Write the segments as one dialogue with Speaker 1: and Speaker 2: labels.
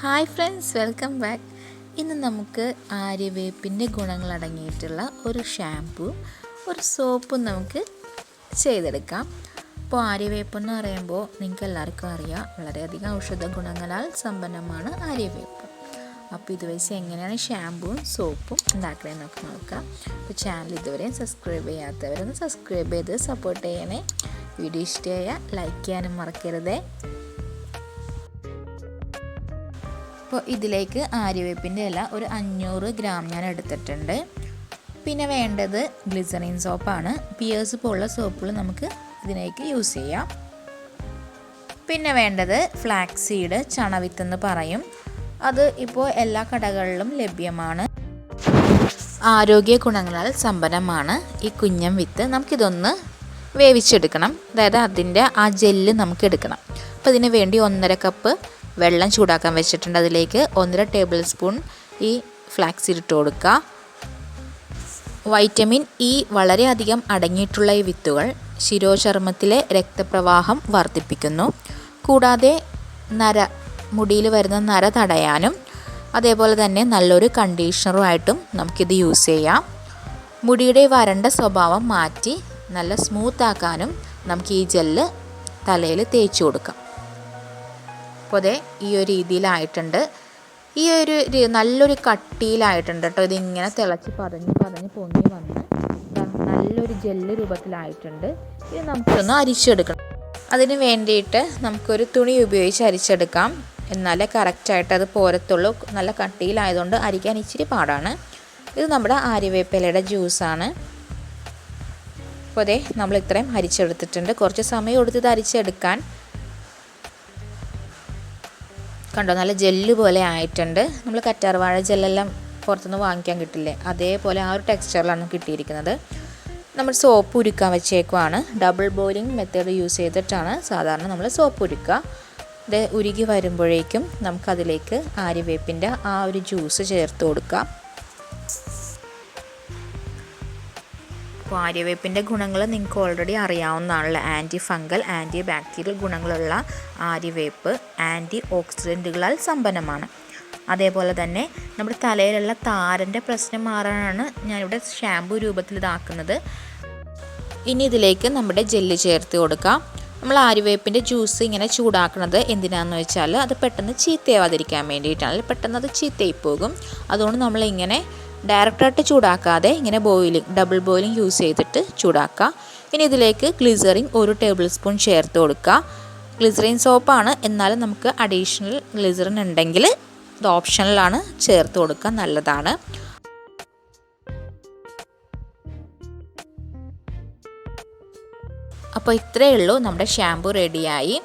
Speaker 1: Hi friends, welcome back. ഇന്ന് നമുക്ക് ആര്യവേപ്പിൻ്റെ ഗുണങ്ങളടങ്ങിയിട്ടുള്ള ഒരു ഷാംപൂ, ഒരു സോപ്പും നമുക്ക് ചെയ്തെടുക്കാം. അപ്പോൾ ആര്യവേപ്പ് എന്ന് പറയുമ്പോൾ നിങ്ങൾക്ക് എല്ലാവർക്കും അറിയാം, വളരെയധികം ഔഷധ ഗുണങ്ങളാൽ സമ്പന്നമാണ് ആര്യവേപ്പ്. അപ്പോൾ ഇത് വെച്ച് എങ്ങനെയാണ് ഷാംപൂവും സോപ്പും ഉണ്ടാക്കണമെന്നൊക്കെ നോക്കാം. അപ്പോൾ ചാനൽ ഇതുവരെ സബ്സ്ക്രൈബ് ചെയ്യാത്തവരൊന്ന് സബ്സ്ക്രൈബ് ചെയ്ത് സപ്പോർട്ട് ചെയ്യണേ. വീഡിയോ ഇഷ്ടമായ ലൈക്ക് ചെയ്യാനും മറക്കരുതേ. അപ്പോൾ ഇതിലേക്ക് ആര്യവേപ്പിൻ്റെ ഇല ഒരു 500 ഗ്രാം ഞാൻ എടുത്തിട്ടുണ്ട്. പിന്നെ വേണ്ടത് ഗ്ലിസറിൻ സോപ്പാണ്. പിയേഴ്സ് പോലുള്ള സോപ്പുകൾ നമുക്ക് ഇതിലേക്ക് യൂസ് ചെയ്യാം. പിന്നെ വേണ്ടത് ഫ്ലാക്സ് സീഡ്, ചണവിത്തെന്ന് പറയും. അത് ഇപ്പോൾ എല്ലാ കടകളിലും ലഭ്യമാണ്. ആരോഗ്യ ഗുണങ്ങളാൽ സമ്പന്നമാണ് ഈ കുഞ്ഞൻ വിത്ത്. നമുക്കിതൊന്ന് വേവിച്ചെടുക്കണം. അതായത് അതിൻ്റെ ആ ജെല്ല് നമുക്ക് എടുക്കണം. അപ്പോൾ ഇതിന് വേണ്ടി 1.5 കപ്പ് വെള്ളം ചൂടാക്കാൻ വെച്ചിട്ടുണ്ട്. അതിലേക്ക് 1.5 ടേബിൾ സ്പൂൺ ഈ ഫ്ലാക്സ് സീഡ് ഇട്ട് കൊടുക്കുക. വൈറ്റമിൻ ഇ വളരെയധികം അടങ്ങിയിട്ടുള്ള ഈ വിത്തുകൾ ശിരോചർമ്മത്തിലെ രക്തപ്രവാഹം വർദ്ധിപ്പിക്കുന്നു. കൂടാതെ മുടിയിൽ വരുന്ന നര തടയാനും അതേപോലെ തന്നെ നല്ലൊരു കണ്ടീഷണറുമായിട്ടും നമുക്കിത് യൂസ് ചെയ്യാം. മുടിയുടെ വരണ്ട സ്വഭാവം മാറ്റി നല്ല സ്മൂത്താക്കാനും നമുക്ക് ഈ ജെല്ല് തലയിൽ തേച്ച് കൊടുക്കാം. അപ്പോൾ അതേ ഈ ഒരു രീതിയിലായിട്ടുണ്ട്. ഈ ഒരു നല്ലൊരു കട്ടിയിലായിട്ടുണ്ട് കേട്ടോ. ഇതിങ്ങനെ തിളച്ച് പതഞ്ഞ് പൊങ്ങി വന്ന് നല്ലൊരു ജെല്ല് രൂപത്തിലായിട്ടുണ്ട്. ഇത് നമുക്കൊന്ന് അരിച്ചെടുക്കണം. അതിന് വേണ്ടിയിട്ട് നമുക്കൊരു തുണി ഉപയോഗിച്ച് അരിച്ചെടുക്കാം. എന്നാലേ കറക്റ്റായിട്ട് അത് പോരത്തുള്ളൂ. നല്ല കട്ടിയിലായതുകൊണ്ട് അരിക്കാൻ ഇച്ചിരി പാടാണ്. ഇത് നമ്മുടെ ആര്യവേപ്പിലയുടെ ജ്യൂസാണ്. അപ്പോൾ അതേ നമ്മൾ ഇത്രയും അരിച്ചെടുത്തിട്ടുണ്ട്. കുറച്ച് സമയം എടുത്തത് അരിച്ചെടുക്കാൻ. കണ്ടോ, നല്ല ജെല്ല് പോലെ ആയിട്ടുണ്ട്. നമ്മൾ കറ്റാർവാഴ ജെല്ലെല്ലാം പുറത്തുനിന്ന് വാങ്ങിക്കാൻ കിട്ടില്ലേ, അതേപോലെ ആ ഒരു ടെക്സ്ചറിലാണ് കിട്ടിയിരിക്കുന്നത്. നമ്മൾ സോപ്പ് ഉരുക്കാൻ വെച്ചേക്കുവാണ്. ഡബിൾ ബോയിലിംഗ് മെത്തേഡ് യൂസ് ചെയ്തിട്ടാണ് സാധാരണ നമ്മൾ സോപ്പ് ഉരുക്കുക. ഇത് ഉരുകി വരുമ്പോഴേക്കും നമുക്കതിലേക്ക് ആര്യവേപ്പിൻ്റെ ആ ഒരു ജ്യൂസ് ചേർത്ത് കൊടുക്കാം. അപ്പോൾ ആര്യവേപ്പിൻ്റെ ഗുണങ്ങൾ നിങ്ങൾക്ക് ഓൾറെഡി അറിയാവുന്നതാണല്ലോ. ആൻറ്റി ഫംഗൽ, ആൻറ്റി ബാക്ടീരിയൽ ഗുണങ്ങളുള്ള ആര്യവേപ്പ് ആൻറ്റി ഓക്സിഡൻറ്റുകളാൽ സമ്പന്നമാണ്. അതേപോലെ തന്നെ നമ്മുടെ തലയിലുള്ള താരൻ്റെ പ്രശ്നം മാറാനാണ് ഞാനിവിടെ ഷാംപൂ രൂപത്തിൽ ഇതാക്കുന്നത്. ഇനി ഇതിലേക്ക് നമ്മുടെ ജെല്ല് ചേർത്ത് കൊടുക്കാം. നമ്മൾ ആര്യവേപ്പിൻ്റെ ജ്യൂസ് ഇങ്ങനെ ചൂടാക്കുന്നത് എന്തിനാണെന്ന് വെച്ചാൽ അത് പെട്ടെന്ന് ചീത്തയാവാതിരിക്കാൻ വേണ്ടിയിട്ടാണ്. പെട്ടെന്ന് അത് ചീത്തയായി പോകും. അതുകൊണ്ട് നമ്മളിങ്ങനെ ഡയറക്റ്റായിട്ട് ചൂടാക്കാതെ ഇങ്ങനെ ഡബിൾ ബോയിലിംഗ് യൂസ് ചെയ്തിട്ട് ചൂടാക്കുക. ഇനി ഇതിലേക്ക് ഗ്ലിസറിൻ 1 ടേബിൾ സ്പൂൺ ചേർത്ത് കൊടുക്കുക. ഗ്ലിസറിൻ സോപ്പാണ്, എന്നാലും നമുക്ക് അഡീഷണൽ ഗ്ലിസറിൻ ഉണ്ടെങ്കിൽ ഇത് ഓപ്ഷണലാണ്, ചേർത്ത് കൊടുക്കുക, നല്ലതാണ്. അപ്പോൾ ഇത്രയേ ഉള്ളൂ, നമ്മുടെ ഷാംപൂ റെഡിയായി.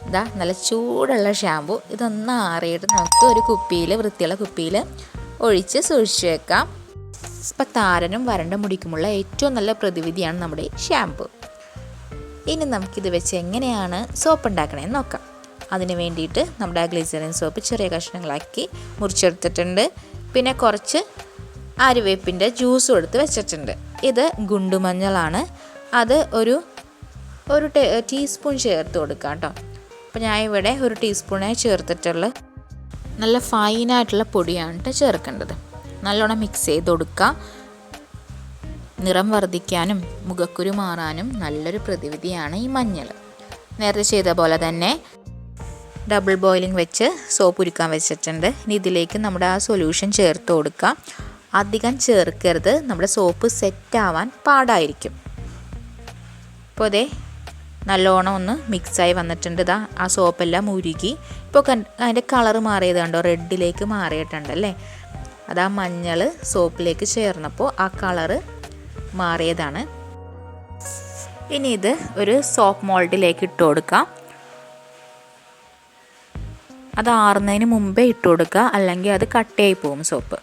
Speaker 1: ഇതാ നല്ല ചൂടുള്ള ഷാംപൂ. ഇതൊന്ന് ആറിയിട്ട് നമുക്ക് ഒരു കുപ്പിയിൽ, വൃത്തിയുള്ള കുപ്പിയിൽ ഒഴിച്ച് സൂക്ഷിച്ച് വെക്കാം. ഇപ്പം താരനും വരണ്ട മുടിക്കുമുള്ള ഏറ്റവും നല്ല പ്രതിവിധിയാണ് നമ്മുടെ ഷാംപൂ. ഇനി നമുക്കിത് വെച്ച് എങ്ങനെയാണ് സോപ്പ് ഉണ്ടാക്കണമെന്ന് നോക്കാം. അതിന് വേണ്ടിയിട്ട് നമ്മുടെ ആ ഗ്ലിസറിൻ സോപ്പ് ചെറിയ കഷ്ണങ്ങളാക്കി മുറിച്ചെടുത്തിട്ടുണ്ട്. പിന്നെ കുറച്ച് ആര്യവേപ്പിൻ്റെ ജ്യൂസും എടുത്ത് വെച്ചിട്ടുണ്ട്. ഇത് ഗുണ്ടുമഞ്ഞളാണ്. അത് ഒരു ടീസ്പൂൺ ചേർത്ത് കൊടുക്കാം കേട്ടോ. അപ്പോൾ ഞാൻ ഇവിടെ 1 ടീസ്പൂണേ ചേർത്തിട്ടുള്ളൂ. നല്ല ഫൈനായിട്ടുള്ള പൊടിയാണ് ചേർക്കേണ്ടത്. നല്ലോണം മിക്സ് ചെയ്ത് കൊടുക്കുക. നിറം വർദ്ധിക്കാനും മുഖക്കുരു മാറാനും നല്ലൊരു പ്രതിവിധിയാണ് ഈ മഞ്ഞൾ. നേരത്തെ ചെയ്ത പോലെ തന്നെ ഡബിൾ ബോയിലിംഗ് വെച്ച് സോപ്പ് ഉരുക്കാൻ വെച്ചിട്ടുണ്ട്. ഇനി ഇതിലേക്ക് നമ്മുടെ ആ സൊല്യൂഷൻ ചേർത്ത് കൊടുക്കുക. അധികം ചേർക്കരുത്, നമ്മുടെ സോപ്പ് സെറ്റാവാൻ പാടായിരിക്കും. അപ്പോൾ അതേ നല്ലോണം ഒന്ന് മിക്സായി വന്നിട്ടുണ്ട്. ഇതാ ആ സോപ്പെല്ലാം ഉരുകി. ഇപ്പോൾ അതിൻ്റെ കളറ് മാറിയത് കണ്ടോ, റെഡിലേക്ക് മാറിയിട്ടുണ്ടല്ലേ. അതാ മഞ്ഞൾ സോപ്പിലേക്ക് ചേർന്നപ്പോൾ ആ കളറ് മാറിയതാണ്. ഇനി ഇത് ഒരു സോപ്പ് മോൾഡിലേക്ക് ഇട്ട് കൊടുക്കാം. അത് ആറുന്നതിന് മുമ്പേ ഇട്ട് കൊടുക്കുക, അല്ലെങ്കിൽ അത് കട്ടയായി പോകും സോപ്പ്.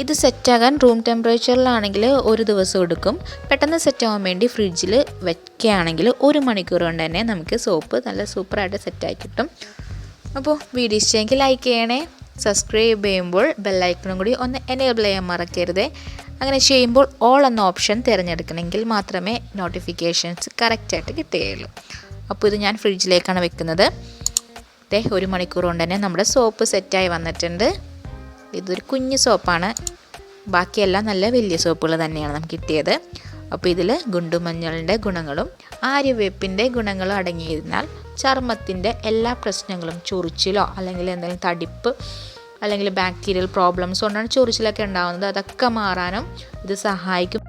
Speaker 1: ഇത് സെറ്റാകാൻ റൂം ടെമ്പറേച്ചറിലാണെങ്കിൽ 1 ദിവസം എടുക്കും. പെട്ടെന്ന് സെറ്റാകാൻ വേണ്ടി ഫ്രിഡ്ജിൽ വയ്ക്കുകയാണെങ്കിൽ 1 മണിക്കൂർ കൊണ്ട് തന്നെ നമുക്ക് സോപ്പ് നല്ല സൂപ്പറായിട്ട് സെറ്റായി കിട്ടും. അപ്പോൾ വീഡിയോ ഇഷ്ടമെങ്കിൽ ലൈക്ക് ചെയ്യണേ. സബ്സ്ക്രൈബ് ചെയ്യുമ്പോൾ ബെല്ലൈക്കണും കൂടി ഒന്ന് എനേബിൾ ചെയ്യാൻ മറക്കരുത്. അങ്ങനെ ചെയ്യുമ്പോൾ ഓൾ എന്ന ഓപ്ഷൻ തിരഞ്ഞെടുക്കണമെങ്കിൽ മാത്രമേ നോട്ടിഫിക്കേഷൻസ് കറക്റ്റായിട്ട് കിട്ടുകയുള്ളൂ. അപ്പോൾ ഇത് ഞാൻ ഫ്രിഡ്ജിലേക്കാണ് വെക്കുന്നത്. 1 മണിക്കൂർ കൊണ്ട് തന്നെ നമ്മുടെ സോപ്പ് സെറ്റായി വന്നിട്ടുണ്ട്. ഇതൊരു കുഞ്ഞു സോപ്പാണ്, ബാക്കിയെല്ലാം നല്ല വലിയ സോപ്പുകൾ തന്നെയാണ് നമുക്ക് കിട്ടിയത്. അപ്പോൾ ഇതിൽ ഗുണ്ടുമഞ്ഞളിൻ്റെ ഗുണങ്ങളും ആര്യവേപ്പിൻ്റെ ഗുണങ്ങളും അടങ്ങിയതിനാൽ ചർമ്മത്തിൻ്റെ എല്ലാ പ്രശ്നങ്ങളും, ചൊറിച്ചിലോ അല്ലെങ്കിൽ എന്തെങ്കിലും തടിപ്പ് അല്ലെങ്കിൽ ബാക്ടീരിയൽ പ്രോബ്ലംസ് കൊണ്ടാണ് ചൊറിച്ചിലൊക്കെ ഉണ്ടാകുന്നത്, അതൊക്കെ മാറാനും ഇത് സഹായിക്കും.